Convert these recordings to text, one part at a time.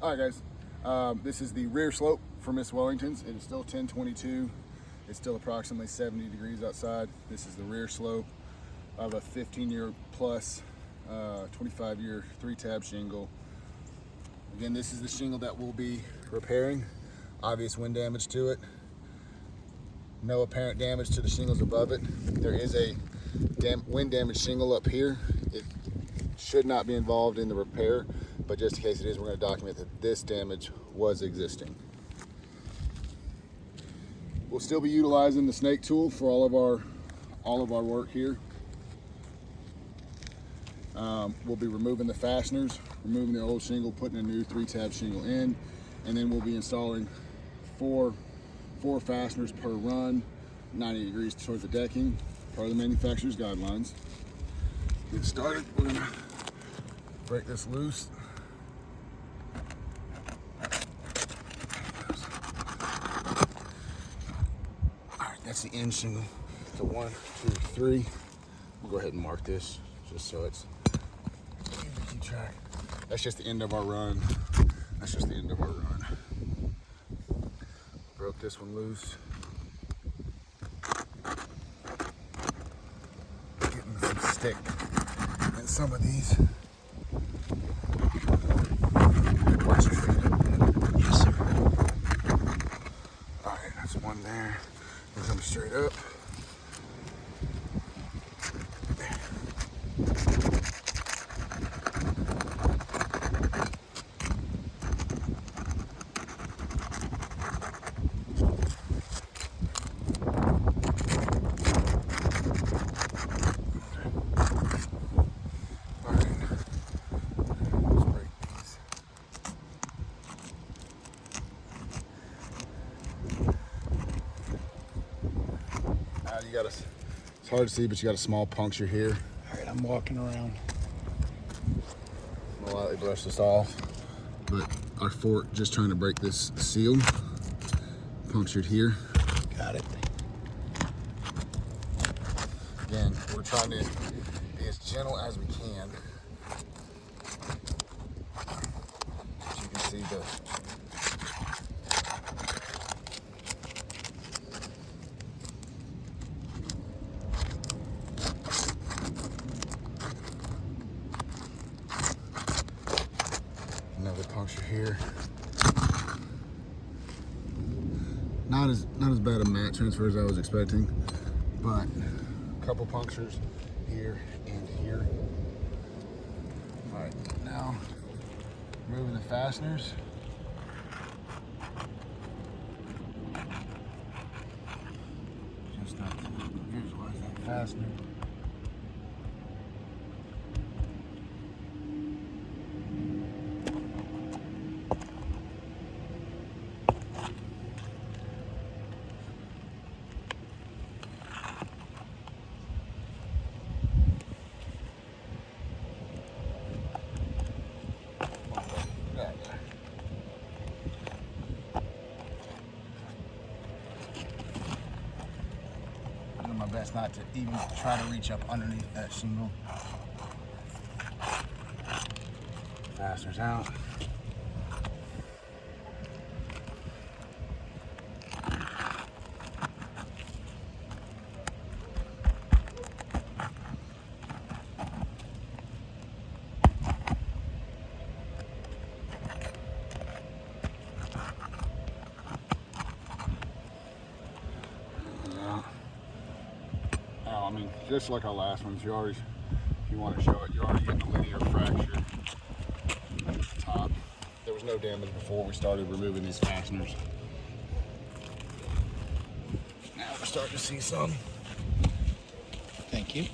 All right, guys. This is the rear slope for Miss Wellington's. It is still 1022. It's still approximately 70 degrees outside. This is the rear slope of a 15-year plus, 25-year 3-tab shingle. Again, this is the shingle that we'll be repairing. Obvious wind damage to it. No apparent damage to the shingles above it. There is a wind damage shingle up here. It should not be involved in the repair, but just in case it is, we're going to document that this damage was existing. We'll still be utilizing the snake tool for all of our work here. We'll be removing the fasteners, removing the old shingle, putting a new 3-tab shingle in, and then we'll be installing four fasteners per run, 90 degrees towards the decking, part of the manufacturer's guidelines. Get started. We're gonna break this loose. All right, that's the end shingle. So 1, 2, 3. We'll go ahead and mark this just so it's easy to keep track. That's just the end of our run. That's just the end of our run. Broke this one loose. Getting some stick in some of these. Watch your feet up. Yes, sir. All right, that's one there. We're coming straight up. It's hard to see, but you got a small puncture here. All right, I'm walking around. I'll lightly brush this off, but our fork just trying to break this seal. Punctured here. Got it. Again, we're trying to be as gentle as we can. As you can see another puncture here. Not as bad a mat transfer as I was expecting, but a couple punctures here and here. All right, now removing the fasteners. Just not to visualize that fastener. Best not to even try to reach up underneath that shingle. Fasteners out. I mean, just like our last ones, if you want to show it, you're already getting a linear fracture at the top. There was no damage before we started removing these fasteners. Now we're starting to see some. Thank you.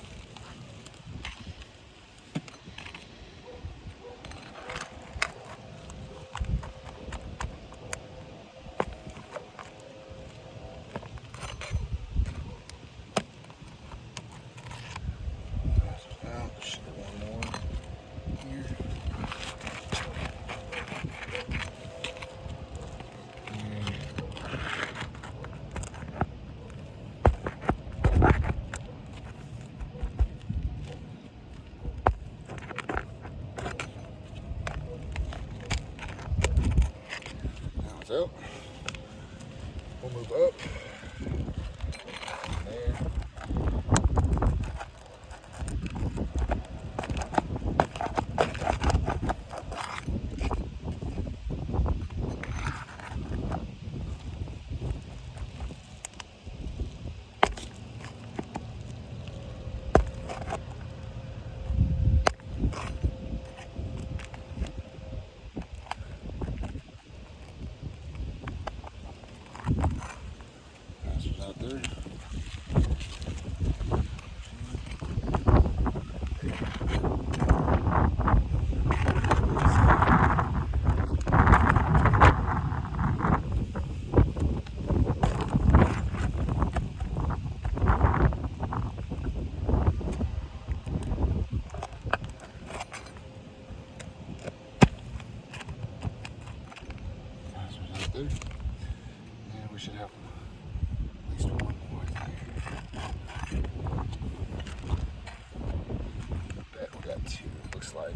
comes out. We'll move up. There. Passengers out there. Passengers out there. And we should have at least one more here. Bet we got two, it looks like.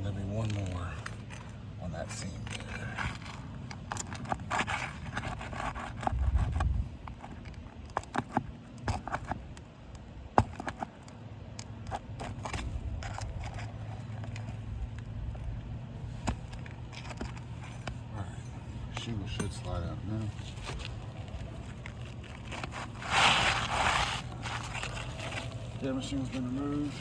There'll be one more on that seam there. Alright, shingle should slide out now. Camera shingle's been removed.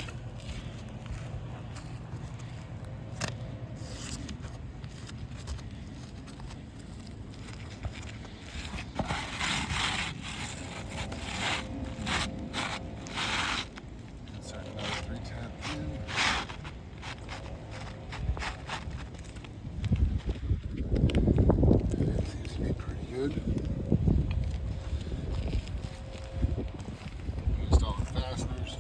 Installing fasteners,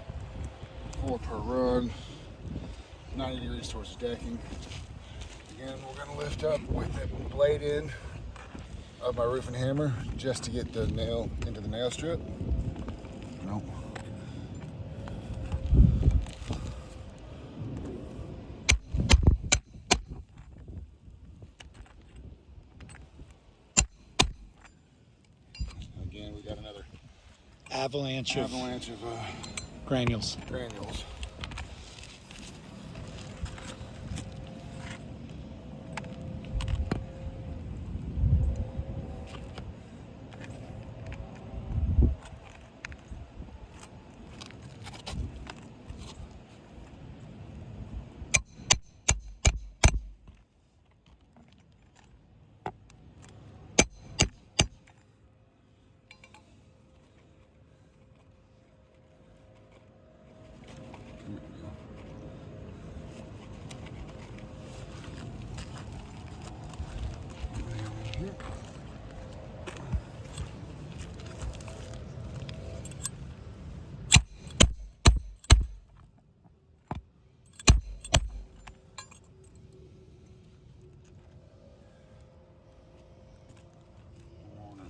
4 per run, 90 degrees towards the decking. Again, we're going to lift up with the blade end of my roofing hammer just to get the nail into the nail strip. Nope. Again, we got another Avalanche of granules. granules.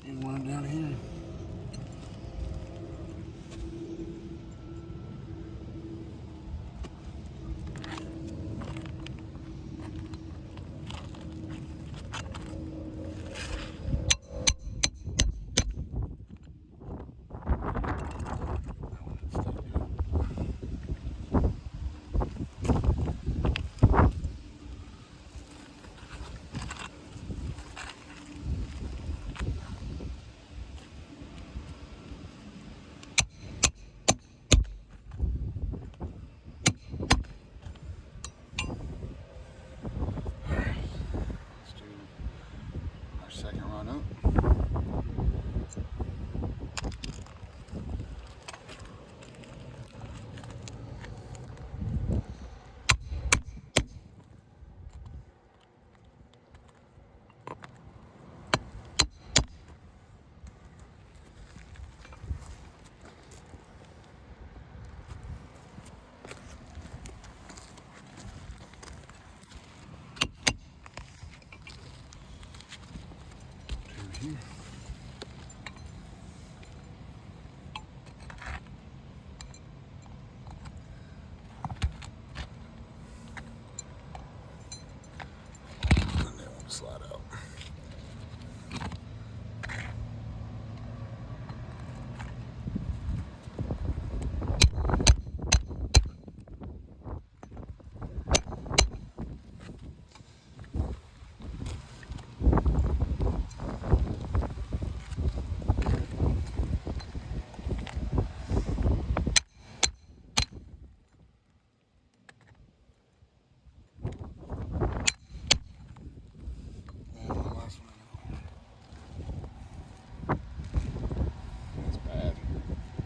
And one down here. here. And then we'll slide out.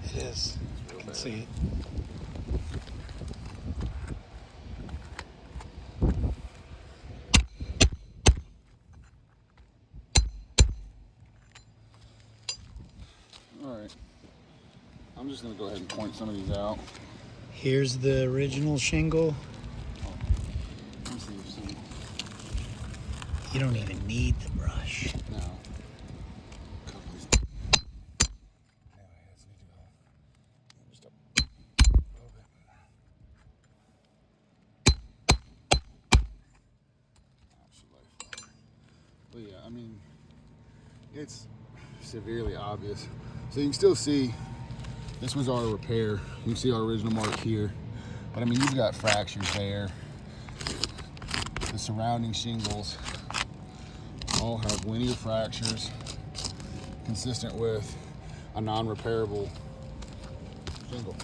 It is. I can see it. All right. I'm just going to go ahead and point some of these out. Here's the original shingle. Let me see if some. You don't even need the brush. No. Couple of these. Now I just need to go. Just a little bit more. But yeah, I mean, it's severely obvious. So you can still see this was our repair. You can see our original mark here. But I mean, you've got fractures there. The surrounding shingles all have linear fractures consistent with a non-repairable shingle.